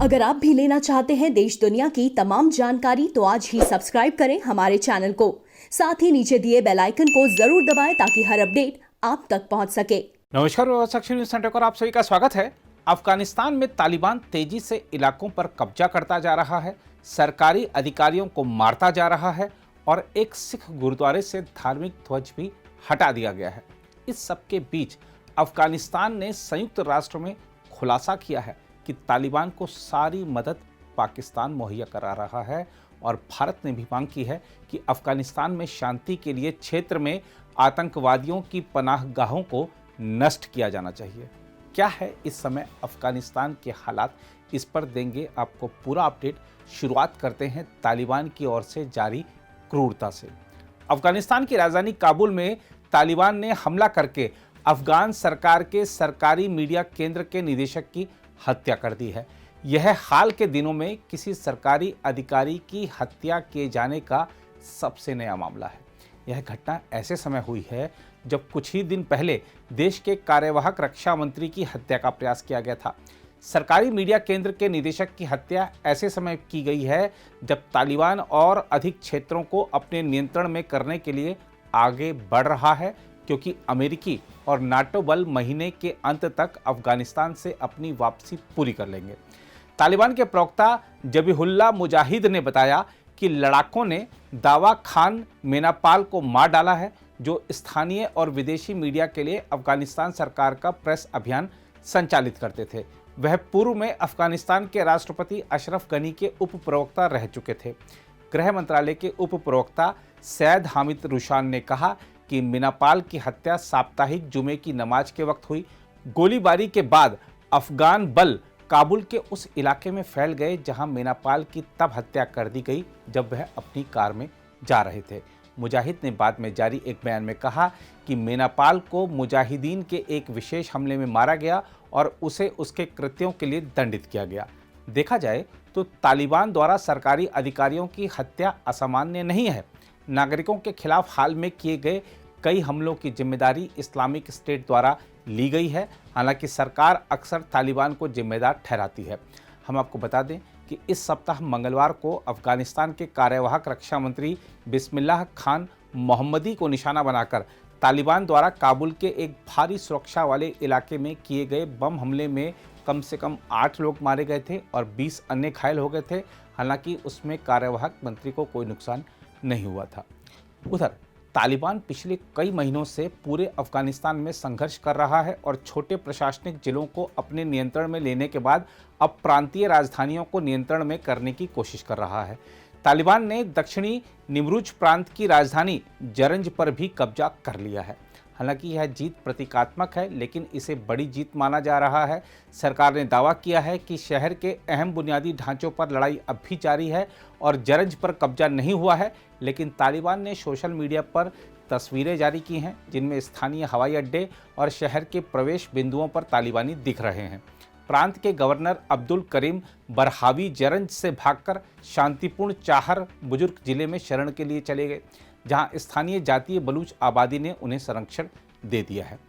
अगर आप भी लेना चाहते हैं देश दुनिया की तमाम जानकारी तो आज ही सब्सक्राइब करें हमारे चैनल को। साथ ही नीचे दिए बेल आइकन को जरूर दबाएं ताकि हर अपडेट आप तक पहुंच सके। नमस्कार, विवाद न्यूज सेंटर पर आप सभी का स्वागत है। अफगानिस्तान में तालिबान तेजी से इलाकों पर कब्जा करता जा रहा है, सरकारी अधिकारियों को मारता जा रहा है और एक सिख गुरुद्वारे से धार्मिक ध्वज भी हटा दिया गया है। इस सबके बीच अफगानिस्तान ने संयुक्त राष्ट्र में खुलासा किया है कि तालिबान को सारी मदद पाकिस्तान मुहैया करा रहा है और भारत ने भी मांग की है कि अफगानिस्तान में शांति के लिए क्षेत्र में आतंकवादियों की पनाहगाहों को नष्ट किया जाना चाहिए। क्या है इस समय अफगानिस्तान के हालात, इस पर देंगे आपको पूरा अपडेट। शुरुआत करते हैं तालिबान की ओर से जारी क्रूरता से। अफगानिस्तान की राजधानी काबुल में तालिबान ने हमला करके अफगान सरकार के सरकारी मीडिया केंद्र के निदेशक की हत्या कर दी है। यह हाल के दिनों में किसी सरकारी अधिकारी की हत्या किए जाने का सबसे नया मामला है। यह घटना ऐसे समय हुई है जब कुछ ही दिन पहले देश के कार्यवाहक रक्षा मंत्री की हत्या का प्रयास किया गया था। सरकारी मीडिया केंद्र के निदेशक की हत्या ऐसे समय की गई है जब तालिबान और अधिक क्षेत्रों को अपने नियंत्रण में करने के लिए आगे बढ़ रहा है, क्योंकि अमेरिकी और नाटो बल महीने के अंत तक अफगानिस्तान से अपनी वापसी पूरी कर लेंगे। तालिबान के प्रवक्ता जबीहुल्लाह मुजाहिद ने बताया कि लड़ाकों ने दावा खान मेनापाल को मार डाला है, जो स्थानीय और विदेशी मीडिया के लिए अफगानिस्तान सरकार का प्रेस अभियान संचालित करते थे। वह पूर्व में अफगानिस्तान के राष्ट्रपति अशरफ गनी के उप प्रवक्ता रह चुके थे। गृह मंत्रालय के उप प्रवक्ता सैयद हामिद रुशान ने कहा कि मिनापाल की हत्या साप्ताहिक जुमे की नमाज के वक्त हुई। गोलीबारी के बाद अफगान बल काबुल के उस इलाके में फैल गए जहां मिनापाल की तब हत्या कर दी गई जब वह अपनी कार में जा रहे थे। मुजाहिद ने बाद में जारी एक बयान में कहा कि मिनापाल को मुजाहिदीन के एक विशेष हमले में मारा गया और उसे उसके कृत्यों के लिए दंडित किया गया। देखा जाए तो तालिबान द्वारा सरकारी अधिकारियों की हत्या असामान्य नहीं है। नागरिकों के खिलाफ हाल में किए गए कई हमलों की जिम्मेदारी इस्लामिक स्टेट द्वारा ली गई है। हालांकि सरकार अक्सर तालिबान को जिम्मेदार ठहराती है। हम आपको बता दें कि इस सप्ताह मंगलवार को अफगानिस्तान के कार्यवाहक रक्षा मंत्री बिस्मिल्लाह खान मोहम्मदी को निशाना बनाकर तालिबान द्वारा काबुल के एक भारी सुरक्षा वाले इलाके में किए गए बम हमले में कम से कम 8 लोग मारे गए थे और 20 अन्य घायल हो गए थे। हालांकि उसमें कार्यवाहक मंत्री को कोई नुकसान नहीं हुआ था। उधर तालिबान पिछले कई महीनों से पूरे अफगानिस्तान में संघर्ष कर रहा है और छोटे प्रशासनिक जिलों को अपने नियंत्रण में लेने के बाद अब प्रांतीय राजधानियों को नियंत्रण में करने की कोशिश कर रहा है। तालिबान ने दक्षिणी निमरुज प्रांत की राजधानी जरंज पर भी कब्जा कर लिया है। हालांकि यह जीत प्रतीकात्मक है, लेकिन इसे बड़ी जीत माना जा रहा है। सरकार ने दावा किया है कि शहर के अहम बुनियादी ढांचों पर लड़ाई अब भी जारी है और जरंज पर कब्जा नहीं हुआ है। लेकिन तालिबान ने सोशल मीडिया पर तस्वीरें जारी की हैं जिनमें स्थानीय हवाई अड्डे और शहर के प्रवेश बिंदुओं पर तालिबानी दिख रहे हैं। प्रांत के गवर्नर अब्दुल करीम बरहावी जरंज से भागकर शांतिपूर्ण चाहर बुजुर्ग जिले में शरण के लिए चले गए, जहां स्थानीय जातीय बलूच आबादी ने उन्हें संरक्षण दे दिया है।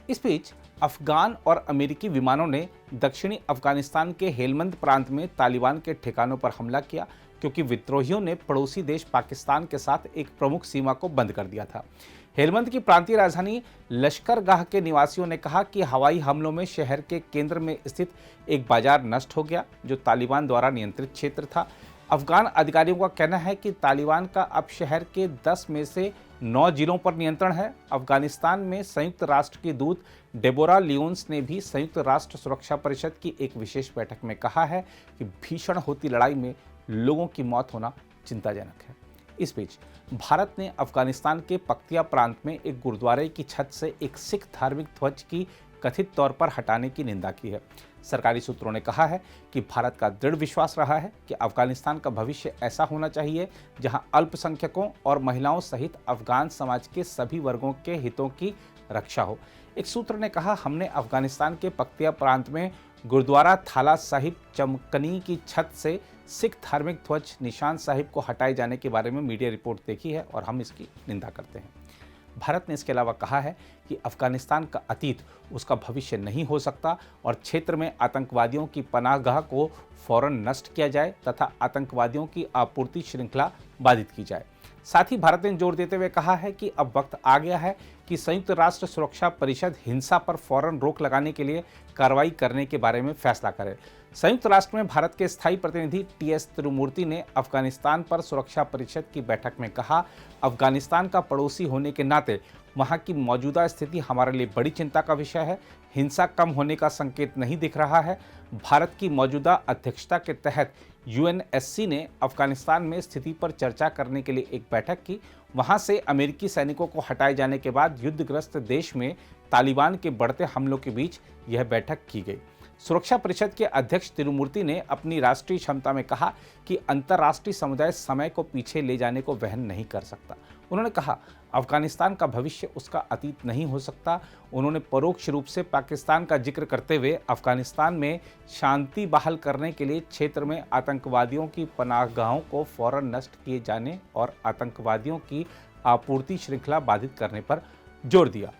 इस बीच अफगान और अमेरिकी विमानों ने दक्षिणी अफगानिस्तान के हेलमंद प्रांत में तालिबान के ठिकानों पर हमला किया, क्योंकि विद्रोहियों ने पड़ोसी देश पाकिस्तान के साथ एक प्रमुख सीमा को बंद कर दिया था। हेलमंद की प्रांतीय राजधानी लश्करगाह के निवासियों ने कहा कि हवाई हमलों में शहर के केंद्र में स्थित एक बाजार नष्ट हो गया, जो तालिबान द्वारा नियंत्रित क्षेत्र था। अफगान अधिकारियों का कहना है कि तालिबान का अब शहर के 10 में से 9 जिलों पर नियंत्रण है। अफगानिस्तान में संयुक्त राष्ट्र की दूत डेबोरा लियोन्स ने भी संयुक्त राष्ट्र सुरक्षा परिषद की एक विशेष बैठक में कहा है कि भीषण होती लड़ाई में लोगों की मौत होना चिंताजनक है। इस बीच भारत ने अफगानिस्तान के पख्तिया प्रांत में एक गुरुद्वारे की छत से एक सिख धार्मिक ध्वज की कथित तौर पर हटाने की निंदा की है। सरकारी सूत्रों ने कहा है कि भारत का दृढ़ विश्वास रहा है कि अफगानिस्तान का भविष्य ऐसा होना चाहिए जहां अल्पसंख्यकों और महिलाओं सहित अफगान समाज के सभी वर्गों के हितों की रक्षा हो। एक सूत्र ने कहा, हमने अफगानिस्तान के पख्तिया प्रांत में गुरुद्वारा थाला साहिब चमकनी की छत से सिख धार्मिक ध्वज निशान साहिब को हटाए जाने के बारे में मीडिया रिपोर्ट देखी है और हम इसकी निंदा करते हैं। भारत ने इसके अलावा कहा है कि अफगानिस्तान का अतीत उसका भविष्य नहीं हो सकता और क्षेत्र में आतंकवादियों की पनाहगाह को फौरन नष्ट किया जाए तथा आतंकवादियों की आपूर्ति श्रृंखला बाधित की जाए। साथ ही भारत ने जोर देते हुए कहा है कि अब वक्त आ गया है कि संयुक्त राष्ट्र सुरक्षा परिषद हिंसा पर फौरन रोक लगाने के लिए कार्रवाई करने के बारे में फैसला करे। संयुक्त राष्ट्र में भारत के स्थायी प्रतिनिधि टी.एस. तिरुमूर्ति ने अफगानिस्तान पर सुरक्षा परिषद की बैठक में कहा, अफगानिस्तान का पड़ोसी होने के नाते वहां की मौजूदा स्थिति हमारे लिए बड़ी चिंता का विषय है। हिंसा कम होने का संकेत नहीं दिख रहा है। भारत की मौजूदा अध्यक्षता के तहत यूएनएससी ने अफगानिस्तान में स्थिति पर चर्चा करने के लिए एक बैठक की। वहां से अमेरिकी सैनिकों को हटाए जाने के बाद युद्धग्रस्त देश में तालिबान के बढ़ते हमलों के बीच यह बैठक की गई। सुरक्षा परिषद के अध्यक्ष तिरुमूर्ति ने अपनी राष्ट्रीय क्षमता में कहा कि अंतर्राष्ट्रीय समुदाय समय को पीछे ले जाने को वहन नहीं कर सकता। उन्होंने कहा, अफगानिस्तान का भविष्य उसका अतीत नहीं हो सकता। उन्होंने परोक्ष रूप से पाकिस्तान का जिक्र करते हुए अफगानिस्तान में शांति बहाल करने के लिए क्षेत्र में आतंकवादियों की पनाहगाहों को फौरन नष्ट किए जाने और आतंकवादियों की आपूर्ति श्रृंखला बाधित करने पर जोर दिया।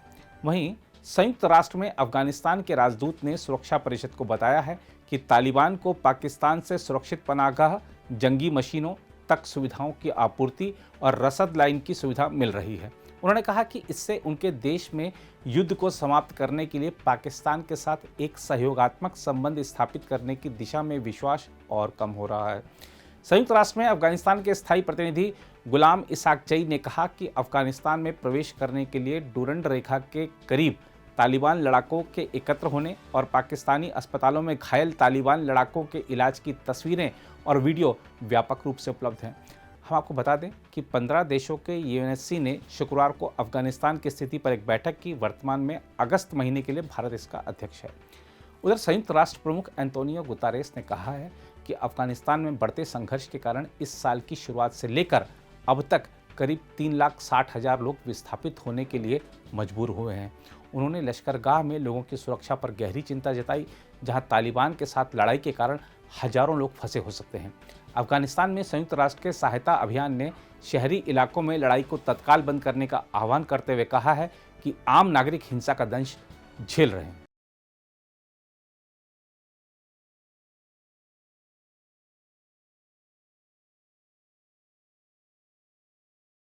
वहीं संयुक्त राष्ट्र में अफगानिस्तान के राजदूत ने सुरक्षा परिषद को बताया है कि तालिबान को पाकिस्तान से सुरक्षित पनाहगाह, जंगी मशीनों तक सुविधाओं की आपूर्ति और रसद लाइन की सुविधा मिल रही है। उन्होंने कहा कि इससे उनके देश में युद्ध को समाप्त करने के लिए पाकिस्तान के साथ एक सहयोगात्मक संबंध स्थापित करने की दिशा में विश्वास और कम हो रहा है। संयुक्त राष्ट्र में अफगानिस्तान के स्थायी प्रतिनिधि गुलाम इसाकजई ने कहा कि अफगानिस्तान में प्रवेश करने के लिए डुरंड रेखा के करीब तालिबान लड़ाकों के एकत्र होने और पाकिस्तानी अस्पतालों में घायल तालिबान लड़ाकों के इलाज की तस्वीरें और वीडियो व्यापक रूप से उपलब्ध हैं। हम आपको बता दें कि 15 देशों के यूएनएससी ने शुक्रवार को अफगानिस्तान की स्थिति पर एक बैठक की। वर्तमान में अगस्त महीने के लिए भारत इसका अध्यक्ष है। उधर संयुक्त राष्ट्र प्रमुख एंटोनियो गुतारेस ने कहा है कि अफगानिस्तान में बढ़ते संघर्ष के कारण इस साल की शुरुआत से लेकर अब तक करीब 3,60,000 लोग विस्थापित होने के लिए मजबूर हुए हैं। उन्होंने लश्करगाह में लोगों की सुरक्षा पर गहरी चिंता जताई, जहां तालिबान के साथ लड़ाई के कारण हजारों लोग फंसे हो सकते हैं। अफगानिस्तान में संयुक्त राष्ट्र के सहायता अभियान ने शहरी इलाकों में लड़ाई को तत्काल बंद करने का आह्वान करते हुए कहा है कि आम नागरिक हिंसा का दंश झेल रहे हैं।